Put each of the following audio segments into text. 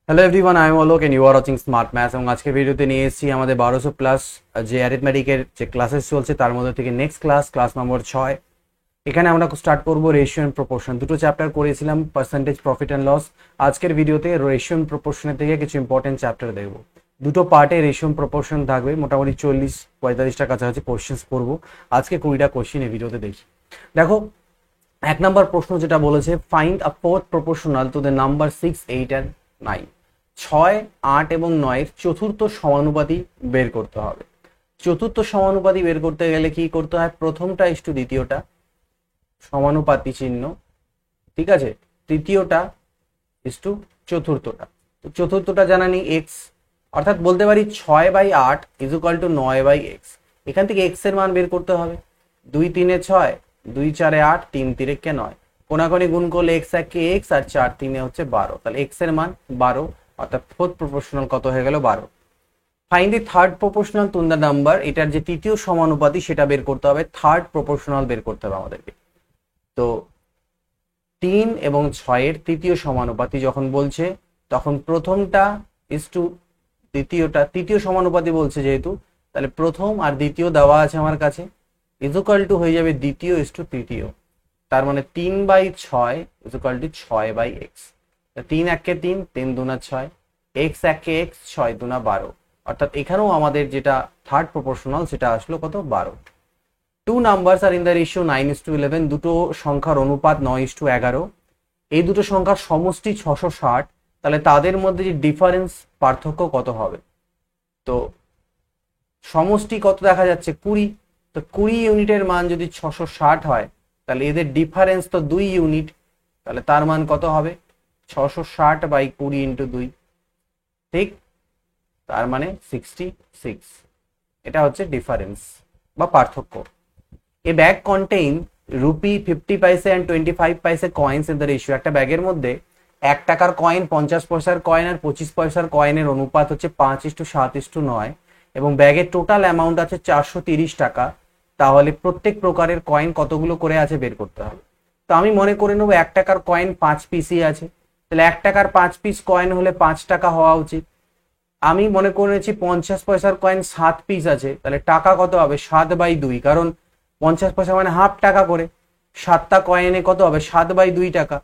Hello everyone, I am Alok and you are watching smart maths. এবং আজকে ভিডিওতে নিয়ে এসেছি আমাদের 1200 প্লাস যে অ্যারিথমেটিকের যে ক্লাসেস চলছে তার মধ্যে থেকে নেক্সট ক্লাস নম্বর 6। এখানে আমরা স্টার্ট করব রেশিও এন্ড প্রপোর্শন। দুটো চ্যাপ্টার করেছিলাম, পার্সেন্টেজ, প্রফিট অ্যান্ড লস। আজকের ভিডিওতে রেশিও এন্ড প্রপোর্শনের থেকে কিছু ইম্পর্টেন্ট চ্যাপ্টার দেখব। দুটো পার্টে রেশিও এন্ড প্রপোর্শন থাকবে, মোটামুটি 40-45টা কাছাকাছি কোশ্চেন্স করবো। আজকে 20টা কোশ্চেন এই ভিডিওতে দেখি। দেখো, 1 নম্বর প্রশ্ন যেটা বলেছে, find a fourth proportional to the number 6, 8 and 9। 6, 8 এবং 9 চতুর্থ সমানুপাতি বের করতে হবে। চতুর্থ সমানুপাতি বের করতে গেলে কি করতে হয়? প্রথমটা ইস টু দ্বিতীয়টা সমানুপাতি চিহ্ন, ঠিক আছে। তৃতীয়টা ইস টু চতুর্থটা। তো চতুর্থটা জানা নেই এক্স, অর্থাৎ বলতে পারি 6/8 ইজ ইকুয়াল টু 9/x। এখান থেকে এক্স এর মান বের করতে হবে। 2 3 6, 2 4 8, 3 3 9। কোনাকুনি গুণ করলে এক্স একে এক্স আর 4 3 হচ্ছে 12, তাহলে এক্স এর মান 12, অর্থাৎ ফোর্থ প্রপোর্শনাল কত হয়ে গেল? 12। Find the third proportional to the number, এটার যে তৃতীয় সমানুপাতি সেটা বের করতে হবে। থার্ড প্রপোর্শনাল বের করতে হবে আমাদেরকে। তো 3 এবং 6-এর তৃতীয় সমানুপাতি যখন বলছে, তখন প্রথমটা ইস টু দ্বিতীয়টা, তৃতীয় সমানুপাতি বলছে যেহেতু, তাহলে প্রথম আর দ্বিতীয় দেওয়া আছে আমার কাছে, ইজ ইকুয়াল টু হয়ে যাবে দ্বিতীয় ইস টু তৃতীয়। তার মানে 3/6 ইজ ইকুয়াল টু 6/x। 3 একে 3, 3 দুনা 6, x একে x, 6 দুনা 12। অর্থাৎ এখানেও আমাদের যেটা থার্ড প্রপোর্শনাল সেটা আসলো কত? 12। Two numbers are in the ratio 9:11। দুটো সংখ্যার অনুপাত 9:11। এই দুটো সংখ্যার সমষ্টি 660, তাহলে তাদের মধ্যে যে ডিফারেন্স, পার্থক্য কত হবে? তো সমষ্টি কত দেখা যাচ্ছে? 20। তো 20 ইউনিটের মান যদি 660 হয়, তাহলে এদের ডিফারেন্স তো 2 ইউনিট, তাহলে তার মান কত হবে? 660/20 ইন্টু 2, ঠিক? তার মানে 66। এটা হচ্ছে ডিফারেন্স বা পার্থক্য। এ ব্যাগ কন্টেইন রুপি 50 পয়সা অ্যান্ড 25 পয়সা কয়েন্স ইন দ্য রেশিও। একটা ব্যাগের মধ্যে 1 টাকার কয়েন, 50 পয়সার কয়েন আর 25 পয়সার কয়েনের অনুপাত হচ্ছে 5:7:9, এবং ব্যাগের টোটাল অ্যামাউন্ট আছে 430 টাকা। তাহলে প্রত্যেক প্রকারের কয়েন কতগুলো করে আছে বের করতে হবে। তো আমি মনে করে নেবো 1 টাকার কয়েন 5 পিসই আছে, তাহলে 1 টাকার 5 পিস কয়েন হলে 5 টাকা হওয়া উচিত। আমি মনে করে নিয়েছি 50 পয়সার কয়েন 7 পিস আছে, তাহলে টাকা কত হবে? 7/2, কারণ 50 পয়সা মানে হাফ টাকা করে। 7টা কয়েনে কত হবে? 7/2 টাকা।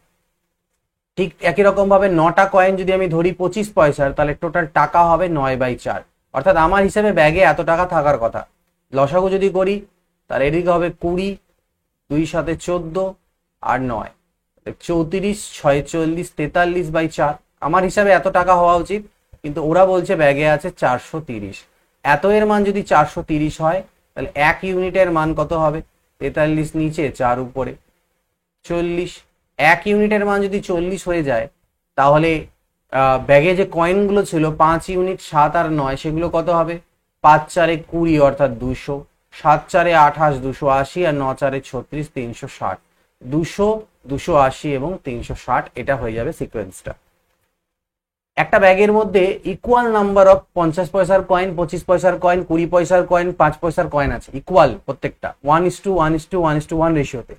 ঠিক একই রকম ভাবে 9টা কয়েন যদি আমি ধরি 25 পয়সার, তাহলে টোটাল টাকা হবে 9/4। অর্থাৎ আমার হিসেবে ব্যাগে এত টাকা থাকার কথা। লসাগু যদি করি, তাহলে এদিকে হবে 20, 2 7 14 আর 9, 34, 6 40, 43/4। আমার হিসাবে এত টাকা হওয়া উচিত, কিন্তু ওরা বলছে ব্যাগে আছে 430। এত এর মান যদি 430 হয়, তাহলে 1 ইউনিটের মান কত হবে? 43 নিচে, 4 উপরে, 40। 1 ইউনিটের মান যদি 40 হয়ে যায়, তাহলে ব্যাগে যে কয়েনগুলো ছিল 5 ইউনিট, 7 আর 9, সেগুলো কত হবে? 5 4 20, অর্থাৎ 200, 7 4 28, 280, আর 9 4 36, 360। 200, 280 এবং 360, এটা হয়ে যাবে সিকোয়েন্সটা। একটা ব্যাগের মধ্যে ইকুয়াল নাম্বার অফ 50 পয়সার কয়েন, 25 পয়সার কয়েন, 20 পয়সার কয়েন, 5 পয়সার কয়েন আছে, ইকুয়াল প্রত্যেকটা 1:1:1:1 রেশিওতে।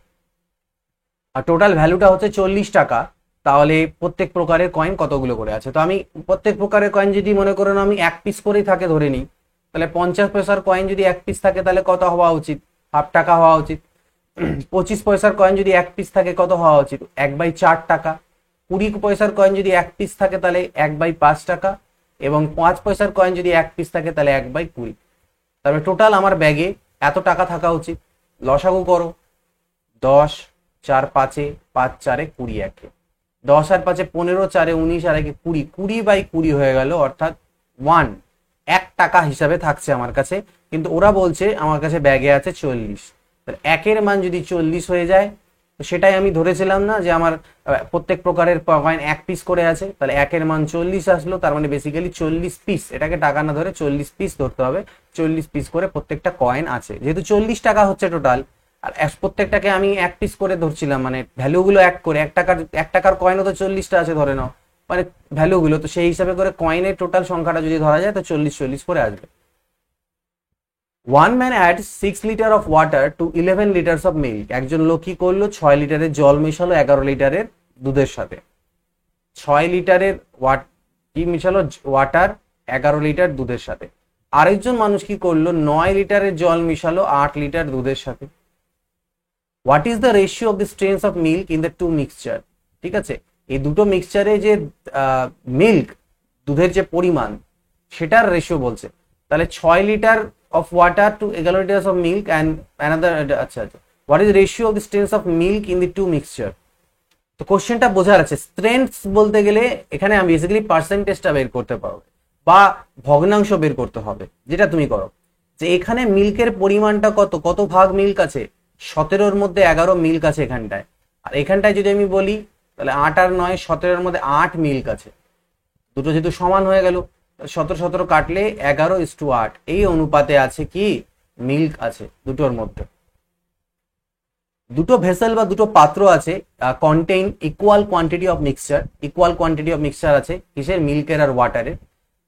আর টোটাল ভ্যালুটা হচ্ছে 40 টাকা। তাহলে প্রত্যেক প্রকারের কয়েন কতগুলো করে আছে? তো আমি প্রত্যেক প্রকারের কয়েন যদি মনে করেন আমি 1 পিস করেই থাকে ধরে নিই, তাহলে 50 পয়সার কয়েন যদি 1 পিস থাকে, তাহলে কত হওয়া উচিত? হাফ টাকা হওয়া উচিত। 25 পয়সার কয়েন যদি 1 পিস থাকে, কত হওয়া উচিত? 1/4 টাকা। 20 পয়সার কয়েন যদি 1 পিস থাকে, তাহলে 1/5 টাকা, এবং 5 পয়সার কয়েন যদি 1 পিস থাকে, তাহলে 1/20। তারপরে টোটাল আমার ব্যাগে এত টাকা থাকা উচিত। লসাগু করো, 10, 4 5, 5 4 20 একে, 10 আর 5 15, 4 19, আর 1 20, 20/20 হয়ে গেল, অর্থাৎ 1 টাকা হিসাবে থাকছে আমার কাছে। কিন্তু ওরা বলছে আমার কাছে ব্যাগে আছে 40। তাহলে 1 এর মান যদি 40 হয়ে যায়, তো সেটাই আমি ধরেছিলাম না যে আমার প্রত্যেক প্রকারের কয়েন 1 পিস করে আছে, তাহলে 1 এর মান 40 আসলো। তার মানে বেসিক্যালি 40 পিস, এটাকে টাকা না ধরে 40 পিস ধরতে হবে। 40 পিস করে প্রত্যেকটা কয়েন আছে, যেহেতু 40 টাকা হচ্ছে টোটাল, আর প্রত্যেকটাকে আমি 1 পিস করে ধরছিলাম, মানে ভ্যালুগুলো 1 করে। 1 টাকার কয়েনও তো 40টা আছে ধরে নাও, মানে ভ্যালুগুলো তো সেই হিসাবে করে কয়েনের টোটাল সংখ্যাটা যদি ধরা যায়, তো 40 করে আসবে। One man add 6 litre of water to 11 litres of milk. একজন লোক কি করলো? 6 লিটারের জল মেশালো 11 লিটারের দুধের সাথে। 6 লিটারের কি মিশালো? ওয়াটার 11 লিটার দুধের সাথে। আরেকজন মানুষ কি করলো, 9 লিটারের জল মিশালো 8 লিটার দুধের সাথে। What is the ratio of the strengths of milk in the two mixture? ঠিক আছে, এই দুটো মিক্সচারে যে মিল্ক দুধের যে পরিমাণ সেটার রেশিও বলছে। তাহলে 6 litre of water to 11 litre of milk and another, আচ্ছা আচ্ছা, what is ratio of the strengths of milk in the two mixture? তো কোশ্চেনটা বোঝার আছে। স্ট্রেংথ বলতে গেলে এখানে আমি বেসিক্যালি পার্সেন্টেজটা বের করতে পারবো বা ভগ্নাংশ বের করতে হবে, যেটা তুমি করো। যে এখানে মিল্কের পরিমাণটা কত, কত ভাগ মিল্ক আছে? 17-র মধ্যে 11 মিল্ক আছে এখানটায়। আর এখানটায় যদি আমি বলি তাহলে 8 আর 9, 17-র মধ্যে 8 মিল্ক আছে। দুটো যেহেতু সমান হয়ে গেল, 17 কাটলে 11:8 এই অনুপাতে আছে কি মিল্ক আছে দুটোর মধ্যে। দুটো ভেসেল বা দুটো পাত্র আছে, contain equal quantity of mixture, equal quantity of mixture আছে কিসের? মিল্কের আর ওয়াটারের।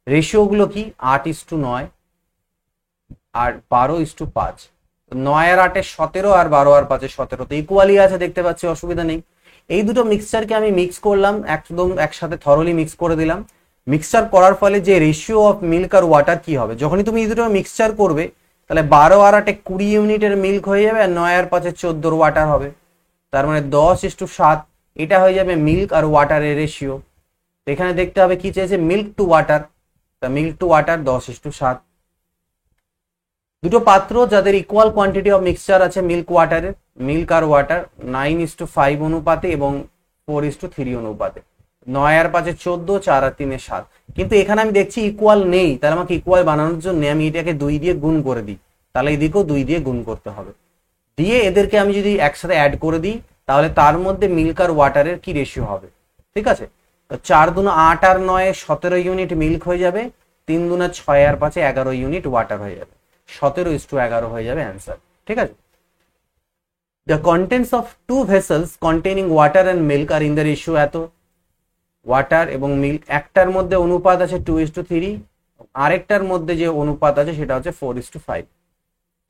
রেশিও গুলো কি? 8:9 আর 12:5। 9 আর 8 17, আর 12 আর 5 17, তো ইকুয়ালি আছে, দেখতে পাচ্ছি, অসুবিধা নেই। এই দুটো মিক্সচারকে আমি মিক্স করলাম, একদম একসাথে থরলি মিক্স করে দিলাম। মিক্সচার করার ফলে যে রেশিও অফ মিল্ক আর ওয়াটার কি হবে, যখনই তুমি এই দুটো মিক্সচার করবে তাহলে 12 আর 8 20 ইউনিটের মিল্ক হয়ে যাবে, আর 9 আর 5 14 ওয়াটার হবে। তার মানে 10:7 এটা হয়ে যাবে মিল্ক আর ওয়াটারের রেশিও। এখানে দেখতে হবে কি চেয়েছে, মিল্ক টু ওয়াটার, তা মিল্ক টু ওয়াটার 10:7। দুটো পাত্র যাদের ইকুয়াল কোয়ান্টিটি অফ মিক্সচার আছে মিল্ক ওয়াটারের, মিল্ক আর ওয়াটার 9:5 অনুপাতে এবং 4:3 অনুপাতে। 9 আর 5 14, 4 আর 3 7। কিন্তু এখানে আমি দেখছি ইকুয়াল নেই, তাহলে আমাকে ইকুয়াল বানানোর জন্য আমি এটাকে 2 দিয়ে গুণ করে দিই, তাহলে এদিকেও 2 দিয়ে গুণ করতে হবে। দিয়ে এদেরকে আমি যদি একসাথে অ্যাড করে দিই তাহলে তার মধ্যে মিল্ক আর ওয়াটারের কি রেশিও হবে। ঠিক আছে, তো 4 দুনা 8 আর 9 17 ইউনিট মিল্ক হয়ে যাবে, 3 দুনা 6 আর 5 11 ইউনিট ওয়াটার হয়ে যাবে, 17:11 হয়ে যাবে অ্যান্সার। ঠিক আছে, the contents of two vessels containing water and milk are in the ratio এত। ওয়াটার এবং মিল্ক একটার মধ্যে অনুপাত আছে 2:3, আরেকটার মধ্যে যে অনুপাত আছে সেটা হচ্ছে 4:5।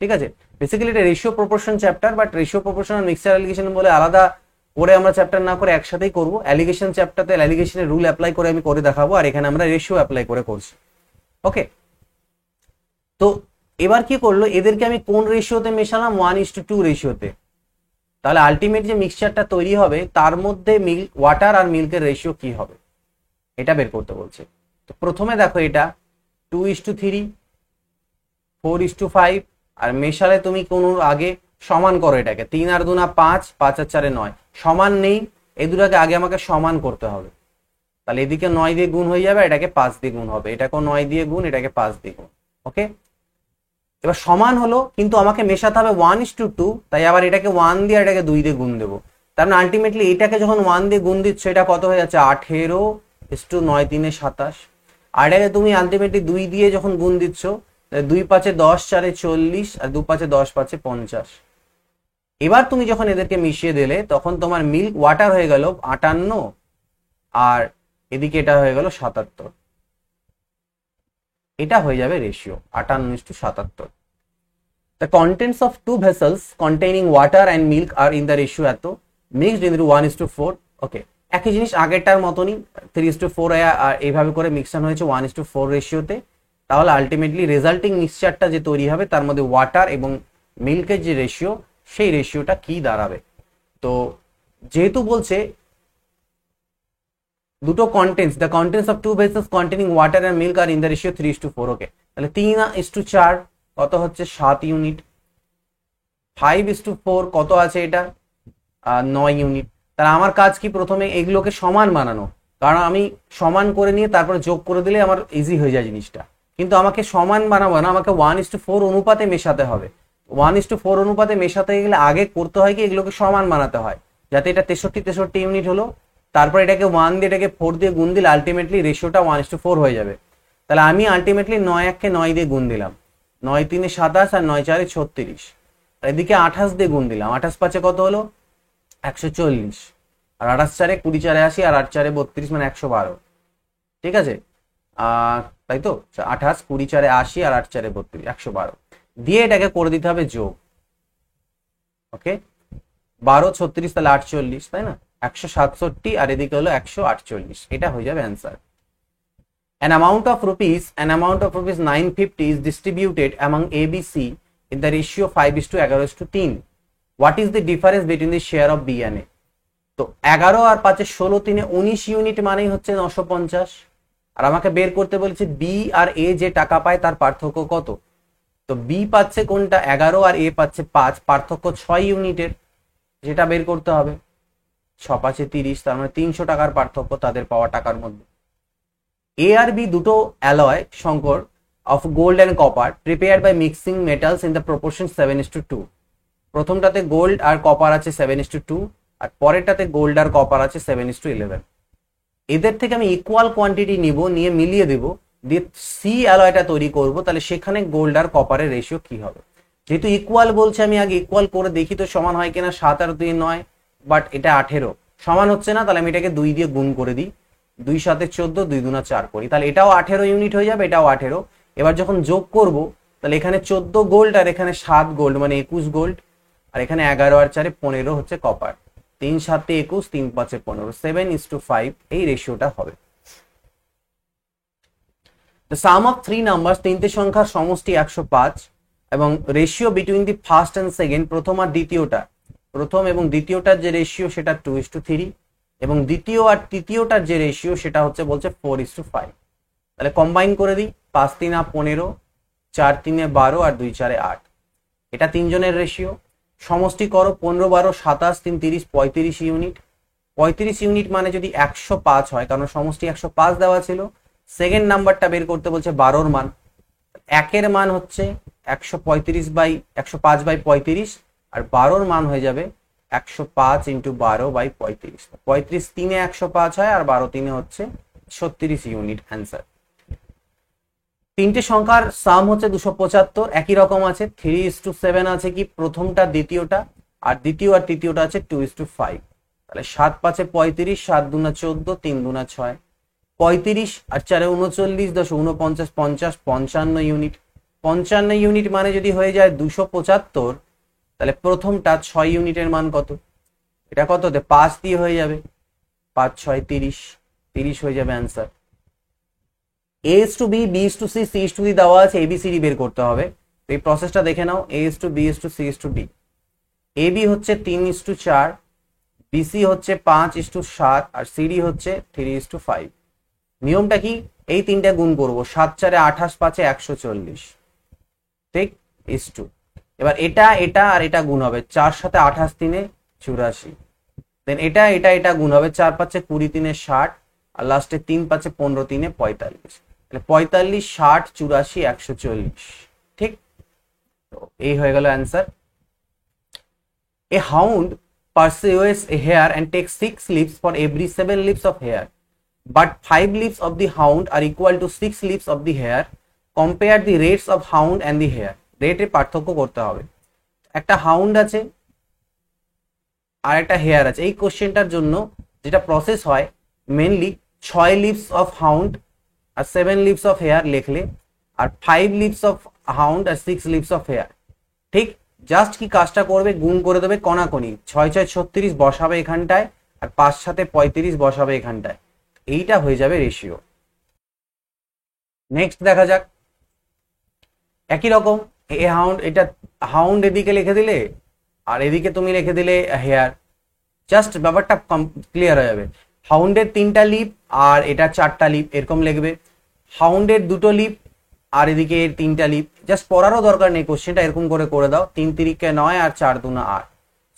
ঠিক আছে, বেসিক্যালি এটা ratio proportion chapter, but ratio proportion আর মিক্সচার অ্যালিগেশন বলে আলাদা করে আমরা চ্যাপ্টার না করে একসাথেই করবো। অ্যালিগেশন চ্যাপ্টারতে অ্যালিগেশনের রুল অ্যাপ্লাই করে আমি করে দেখাবো, আর এখানে আমরা রেশিও অ্যাপ্লাই করে করছি। ওকে, তো এবার কি করলো, এদেরকে আমি কোন রেশিওতে মেশালাম? 1:2 রেশিওতে। তাহলে আলটিমেট যে মিক্সচারটা তৈরি হবে তার মধ্যে মিল্ক, ওয়াটার আর মিল্কের রেশিও কি হবে এটা বের করতে বলছে। তো প্রথমে দেখো এটা 2:3, 4:5, আর মেশালে তুমি কোন আগে সমান করো এটাকে। 3 আর 2 5, 5 আর 4 9, সমান নেই, এই দুটাকে আগে আমাকে সমান করতে হবে। তাহলে এদিকে 9 দিয়ে গুণ হয়ে যাবে, এটাকে 5 দিয়ে গুণ হবে, এটাকেও 9 দিয়ে গুণ, এটাকে 5 দিয়ে গুণ। ওকে, এবার সমান হলো, কিন্তু আমাকে মেশাতে হবে 1:2, তাই আবার এটাকে 1 দিয়ে এটাকে 2 দিয়ে গুণ দেবো। তার মানে আলটিমেটলি এটাকে যখন 1 দিয়ে গুণ দিচ্ছ এটা কত হয়ে যাচ্ছে? 18:9 3 27। আর এটাকে তুমি আলটিমেটলি 2 দিয়ে যখন গুণ দিচ্ছ, 2 5 10 4 40, আর 2 5 10 5 50। এবার তুমি যখন এদেরকে মিশিয়ে দিলে তখন তোমার মিল্ক ওয়াটার হয়ে গেল 58, আর এদিকে এটা হয়ে গেল 77। এটা হয়ে যাবে ratio 58:77। The contents of two vessels containing water and milk are in the ratio এত, mixed into 1:4। ওকে, একই জিনিস আগেরটার মতনই 3:4 আর এইভাবে করে মিক্সচার হয়েছে 1:4 রেশিওতে। তাহলে আলটিমেটলি রেজাল্টিং মিক্সচারটা যে তৈরি হবে তার মধ্যে ওয়াটার এবং মিল্কের যে রেশিও, সেই রেশিওটা কি দাঁড়াবে। তো যেহেতু বলছে দুটো contents, the contents of two vessels containing water and milk are in the ratio 3:4। Okay, তাহলে 3:4 কত হচ্ছে? 7 ইউনিট। 5:4 কত আছে এটা? 9 ইউনিট। তাহলে আমার কাজ কি? প্রথমে এগুলোকে সমান বানানো, কারণ আমি সমান করে নিয়ে তারপরে যোগ করে দিলে আমার ইজি হয়ে যায় জিনিসটা। কিন্তু আমাকে সমান বানাবো না, আমাকে 1:4 অনুপাতে মেশাতে হবে। 1:4 অনুপাতে মেশাতে গেলে আগে করতে হয় কি, এগুলোকে সমান বানাতে হয়, যাতে এটা 63 ইউনিট হলো। তারপর এটাকে 1 দিয়ে এটাকে 4 দিয়ে গুণ দিলে আলটিমেটলি রেশিওটা 1:4 হয়ে যাবে। তাহলে আমি আলটিমেটলি 9 1 কে 9 দিয়ে গুণ দিলাম, 9 3 27, আর 9 4 36। আর এদিকে 28 দিয়ে গুণ দিলাম, 28 5 কত হলো? 140, আর 28 4 20 4 80, আর 8 4 32, মানে 112। ঠিক আছে, তাই তো 28 20 4 80, আর 8 4 32, 112 দিয়ে এটাকে করে দিতে হবে যোগ। ওকে, 12 36, তাহলে 48, তাই না? 167, আর এদিকে হলো 148। এটা হয়ে যাবে answer. an amount of rupees 950 is distributed among A, B, C in the ratio 5:11:3. What is the difference between the share of B and A? তো 11 আর 5 16 3 19 ইউনিট মানেই হচ্ছে 950, আর আমাকে বের করতে বলেছে বি আর এ যে টাকা পায় তার পার্থক্য কত। তো বি পাচ্ছে কোনটা 11 আর এ পাচ্ছে 5, পার্থক্য 6 ইউনিটের, যেটা বের করতে হবে। 6 5 30, তার মানে 300 টাকার পার্থক্য তাদের পাওয়া টাকার মধ্যে। এ আর বি দুটো অ্যালয় সংকর of gold and copper prepared by mixing metals in the proportion 7:2। প্রথমটাতে গোল্ড আর কপার আছে 7:2, আর পরেরটাতে গোল্ড আর কপার আছে 7:11। এদের থেকে আমি ইকুয়াল কোয়ান্টিটি নিব, নিয়ে মিলিয়ে দেব, দিয়ে সি অ্যালয়টা তৈরি করব। তাহলে সেখানে গোল্ড আর কপারের রেশিও কি হবে। যেহেতু ইকুয়াল বলছে, আমি আগে ইকুয়াল করে দেখি তো সমান হয় কিনা। 7 আর 2 9, বাট এটা 18 সমান হচ্ছে না। তাহলে আমি এটাকে 2 দিয়ে গুণ করে দিই, 2 7 14, 2 2 4 করি, তাহলে এটাও 18 ইউনিট হয়ে যাবে, এটাও 18। এবার যখন যোগ করব তাহলে এখানে 14 গোল্ড আর এখানে 7 গোল্ড মানে 21 গোল্ড, আর এখানে 11 আর 4 15 হচ্ছে কপার। 3 7 21, 3 5 15, 7:5 এই রেশিওটা হবে। The sum of three numbers, তিনটে সংখ্যার সমষ্টি 105, এবং ratio between the first and second, প্রথম আর দ্বিতীয়টা, প্রথম এবং দ্বিতীয়টার যে রেশিও সেটা 2:3, এবং দ্বিতীয় আর তৃতীয়টার যে রেশিও সেটা হচ্ছে বলছে 4:5। তাহলে কম্বাইন করে দিই, 5 3 15, 4 3 12, আর 2 4 8। এটা তিনজনের রেশিও। সমষ্টি করো, 15 12 27 3 30, 35 ইউনিট। 35 ইউনিট মানে যদি 105 হয়, কারণ সমষ্টি 105 দেওয়া ছিল। সেকেন্ড নাম্বারটা বের করতে বলছে 12-র মান। একের মান হচ্ছে 105/35, আর 12-র মান হয়ে যাবে 105 × 12/35। 35 3 105 হয়, আর 12 3 হচ্ছে 36 ইউনিট অ্যান্সার। তিনটে সংখ্যার সাম হচ্ছে 275, একই রকম আছে। 3:7 আছে কি প্রথমটা দ্বিতীয়টা, আর দ্বিতীয় আর তৃতীয়টা আছে 2:5। তাহলে 7 5 35, 7 2 14, 3 2 6, 35 আর 4 39, 10 49, 50 55 ইউনিট। 55 ইউনিট মানে যদি হয়ে যায় 275, তাহলে প্রথমটা 6 ইউনিটের মান কত? এটা কত? 5 দিয়ে হয়ে যাবে, 5 6 30, 30 হয়ে যাবে অ্যান্সার। A:B, B:C, C:D দেওয়া আছে, ABCD বের করতে হবে। তো এই প্রসেসটা দেখে নাও, A:B, C:D। AB হচ্ছে 3:4, BC হচ্ছে 5:7, আর CD হচ্ছে 3:5। নিয়মটা কি? এই তিনটা গুণ করব, 7 4 28, 5 140, ঠিক, is2। এবার এটা এটা আর এটা গুণ হবে, 4 7 28 3 84, দেন এটা এটা এটা গুণ হবে, 4 5 20 3 60, আর লাস্টে 3 5 15 3 45। তাহলে 45 60 84 140, ঠিক। তো এই হয়ে গেল answer. A hound pursues a hare and takes 6 leaps for every 7 leaps of hare, but 5 leaps of the hound are equal to 6 leaps of the hare. Compare the rates of hound and the hare. রেটে পার্থক্য করতে হবে। একটা hound আছে আর একটা hair আছে। এই কোশ্চেনটার জন্য যেটা প্রসেস হয়, মেনলি 6 লিপস অফ হাউন্ড আর 7 লিপস অফ হেয়ার লিখলে, আর 5 লিপস অফ হাউন্ড আর 6 লিপস অফ হেয়ার, ঠিক। জাস্ট কি কাজটা করবে, গুণ করে দেবে কণাকণি, 6 6 36 বসাবে এখানটায়, আর 5 7 35 বসাবে এখানটায়। এইটা হয়ে যাবে রেশিও। নেক্সট দেখা যাক, একই রকম এ হাউন্ড, এটা হাউন্ড এদিকে লিখে দিলে আর এদিকে তুমি লিখে দিলে হেয়ার, জাস্ট ব্যাপারটা ক্লিয়ার হয়ে যাবে। হাউন্ডের 3টা লিপ আর এটা 4টা লিপ, এরকম লিখবে। হাউন্ডের 2টো লিপ আর এদিকে 3টা লিপ, জাস্ট পড়ারও দরকার নেই, কোশ্চেনটা এরকম করে দাও। 3 3 9 আর 4 2 8,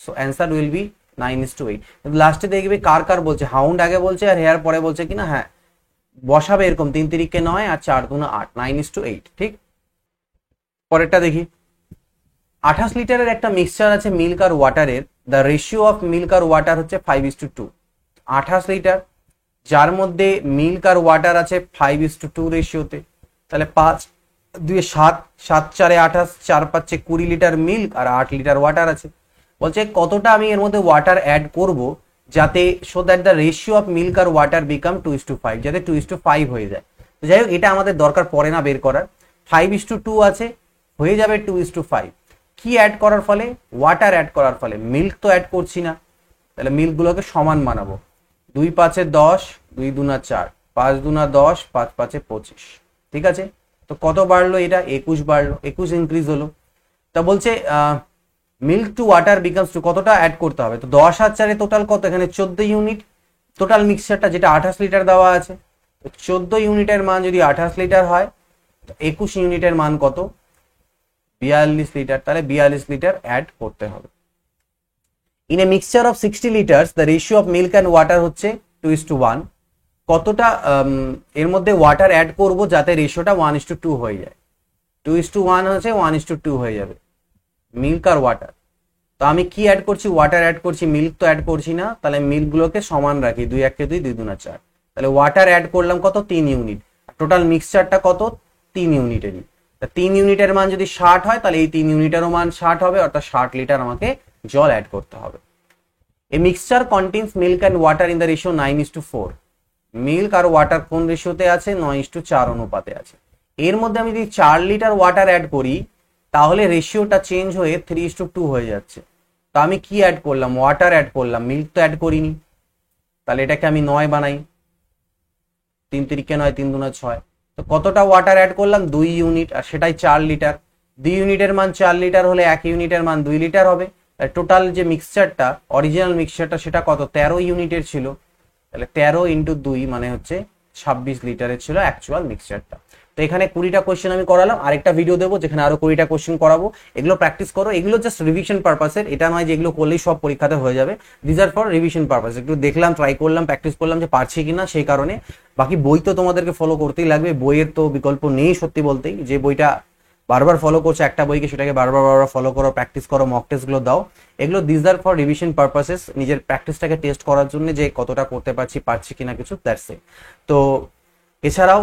সো অ্যান্সার উইল বি 9:8। কিন্তু লাস্টে দেখবে কার কার বলছে, হাউন্ড আগে বলছে আর হেয়ার পরে বলছে কিনা। হ্যাঁ, বসাবে এরকম 3 3 9 আর 4 2 8, 9:8, ঠিক। পরেরটা দেখি, 28 লিটারের একটা মিক্সচার আছে মিল্ক আর ওয়াটারের। দ্য রেশিও অফ মিল্ক আর ওয়াটার হচ্ছে 5:2। 28 লিটার, যার মধ্যে মিল্ক আর ওয়াটার আছে 5:2 রেশিওতে। তাহলে 5 2 7, 7 4 28, 4 5 20 লিটার মিল্ক আর 8 লিটার ওয়াটার আছে। বলছে কতটা আমি এর মধ্যে ওয়াটার অ্যাড করব যাতে, so that the ratio of milk আর ওয়াটার বিকাম 2:5, যাতে 2:5 হয়ে যায়। তো যাই হোক, এটা আমাদের দরকার পড়ে না বের করার। 5:2 আছে, হয়ে যাবে 2:5। কি অ্যাড করার ফলে? ওয়াটার অ্যাড করার ফলে। মিল্ক তো অ্যাড করছি না, তাহলে মিল্কগুলোকে সমান বানাবো। 2 5 10, 2 2 4, 5 দুনা 10, 5 5 25, ঠিক আছে। তো কত বাড়লো এটা? 21 বাড়লো, 21 ইনক্রিজ হলো। তা বলছে milk to water becomes two, কতটা অ্যাড করতে হবে? তো 10 আর 4 টোটাল কত? এখানে 14 ইউনিট টোটাল মিক্সচারটা, যেটা 28 লিটার দেওয়া আছে। তো 14 ইউনিটের মান যদি 28 লিটার হয়, তো 21 ইউনিটের মান কত? 42 লিটার। তাহলে 42 লিটার অ্যাড করতে হবে। In a mixture of 60 litres the ratio of milk and water হচ্ছে 2:1। কতটা এর মধ্যে ওয়াটার অ্যাড করব যাতে রেশিওটা 1:2 হয়ে যায়? 2:1 হচ্ছে 1:2 হয়ে যাবে মিল্ক আর ওয়াটার। তো আমি কি অ্যাড করছি? ওয়াটার অ্যাড করছি, মিল্ক তো অ্যাড করছি না। তাহলে মিল্ক গুলোকে সমান রাখি, 2 1 2, 2 2 4। তাহলে ওয়াটার অ্যাড করলাম কত? 3 ইউনিট। টোটাল মিক্সচারটা কত? 3 ইউনিটেরই। তা 3 ইউনিটের মান যদি 60 হয়, তাহলে এই 3 ইউনিটেরও মান 60 হবে, অর্থাৎ 60 লিটার আমাকে জল অ্যাড করতে হবে। A mixture contains milk and water in the ratio 9:4। Milk আর ওয়াটার কোন রেশিওতে আছে? 9:4 অনুপাতে আছে। এর মধ্যে আমি যদি 4 লিটার ওয়াটার অ্যাড করি, তাহলে রেশিওটা চেঞ্জ হয়ে 3:2 হয়ে যাচ্ছে। তো আমি কি অ্যাড করলাম? ওয়াটার অ্যাড করলাম, মিল্ক তো অ্যাড করিনি। তাহলে এটাকে আমি 9 বানাই, 3 3 9, 3 2 6। তো কতটা ওয়াটার অ্যাড করলাম? 2 ইউনিট, আর সেটাই 4 লিটার। 2 ইউনিটের মান 4 লিটার হলে 1 ইউনিটের মান 2 লিটার হবে। টোটাল যে মিক্সচারটা, অরিজিনাল মিক্সচারটা, সেটা কত? 13 ইউনিটের ছিল। তাহলে 13 ইন্টু 2 মানে হচ্ছে 26 লিটারের ছিল অ্যাকচুয়াল মিক্সচারটা। তো এখানে 20টা কোয়েশ্চেন আমি করালাম, আরেকটা ভিডিও দেবো যেখানে আরো 20টা কোয়েশ্চেন করাবো। এগুলো প্র্যাকটিস করো, এগুলো জাস্ট রিভিশন পারপাসের, এটা নয় যে এগুলো করলেই সব পরীক্ষাতে হয়ে যাবে। This are for revision purpose. একটু দেখলাম, ট্রাই করলাম, প্র্যাকটিস করলাম যে পারছি কিনা, সেই কারণে। বাকি বই তো তোমাদেরকে ফলো করতেই লাগবে, বইয়ের তো বিকল্প নেই সত্যি বলতেই। যে বইটা বারবার ফলো করছো একটা বইকে, সেটাকে বারবার ফলো করো, প্র্যাকটিস করো, মক টেস্ট গুলো দাও। এগুলো this are for revision purposes, নিজের প্র্যাকটিসটাকে টেস্ট করার জন্য যে কতটা করতে পারছি কিনা কিছু, দ্যাটস ইট। তো এছাড়াও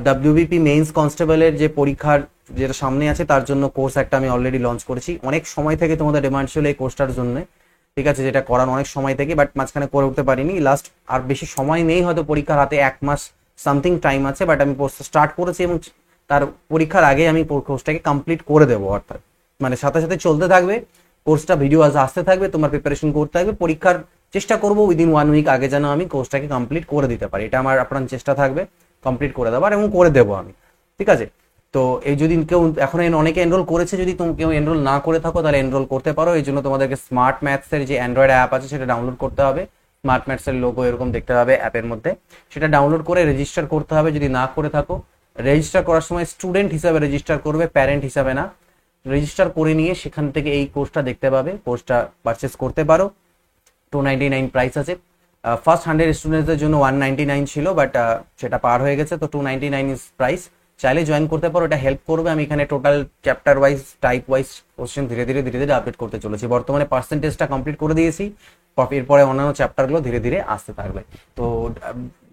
ডাব্লিউবিপি মেইনস কনস্টেবলের যে পরীক্ষার যেটা সামনে আছে, তার জন্য কোর্স একটা আমি অলরেডি লঞ্চ করেছি। অনেক সময় থেকে তোমাদের ডিমান্ড ছিল এই কোর্সটার জন্য, ঠিক আছে, যেটা করানো অনেক সময় থেকে, বাট মাঝখানে করে উঠতে পারিনি। লাস্ট আর বেশি সময় নেই, হয়তো পরীক্ষার হাতে 1 মাস সামথিং টাইম আছে, বাট আমি কোর্সটা স্টার্ট করেছি এবং তার পরীক্ষার আগে আমি কোর্সটাকে কমপ্লিট করে দেবো। অর্থাৎ মানে সাথে সাথে চলতে থাকবে কোর্সটা, ভিডিও আসতে থাকবে, তোমার প্রিপারেশন করতে থাকবে। পরীক্ষার চেষ্টা করবো উইদিন 1 উইক আগে যেন আমি কোর্সটাকে কমপ্লিট করে দিতে পারি। এটা আমার আপনার চেষ্টা থাকবে কমপ্লিট করে দেওয়ার, এবং করে দেবো আমি, ঠিক আছে। তো এই যদি কেউ এখন অনেকে এনরোল করেছে, যদি তুমি কেউ এনরোল না করে থাকো তাহলে এনরোল করতে পারো। এই জন্য তোমাদেরকে স্মার্ট ম্যাথসের যে অ্যান্ড্রয়েড অ্যাপ আছে সেটা ডাউনলোড করতে হবে। স্মার্ট ম্যাথসের লোগো এরকম দেখতে হবে অ্যাপের মধ্যে, সেটা ডাউনলোড করে রেজিস্টার করতে হবে। যদি না করে থাকো, রেজিস্টার করার সময় স্টুডেন্ট হিসাবে রেজিস্টার করবে, প্যারেন্ট হিসাবে না। রেজিস্টার করে নিয়ে সেখান থেকে এই কোর্সটা দেখতে পাবে, কোর্সটা পারচেস করতে পারো। 299 প্রাইস আছে। ফার্স্ট 100 স্টুডেন্টসদের জন্য 199 ছিল, বাট সেটা পার হয়ে গেছে, তো 299 ইজ প্রাইস। চাইলে জয়েন করতে পারো, এটা হেল্প করবে। আমি এখানে total chapter wise, type wise question ধীরে ধীরে আপডেট করতে চলেছি। বর্তমানে পার্সেন্টেজটা কমপ্লিট করে দিয়েছি, এরপরে অন্যান্য চ্যাপ্টারগুলো ধীরে ধীরে আসতে থাকবে। তো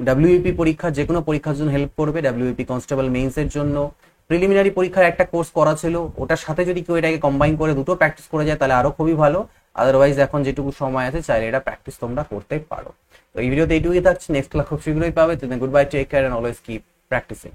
ডাব্লিউইপি পরীক্ষা, যে কোনো পরীক্ষার জন্য হেল্প করবে। ডাব্লিউইপি কনস্টেবল মেইনসের জন্য প্রিলিমিনারি পরীক্ষার একটা কোর্স করা ছিল, ওটার সাথে যদি কেউ এটাকে কম্বাইন করে দুটো প্র্যাকটিস করে যায় তাহলে আরো খুবই ভালো। আদারওয়াইজ এখন যেটুকু সময় আছে চাইলে এটা প্র্যাকটিস তোমরা করতে পারো। তো এই ভিডিওতে এইটুকুই থাকছে, নেক্সট ক্লাস খুব শীঘ্রই পাবে। Good bye, take care, and always keep practising.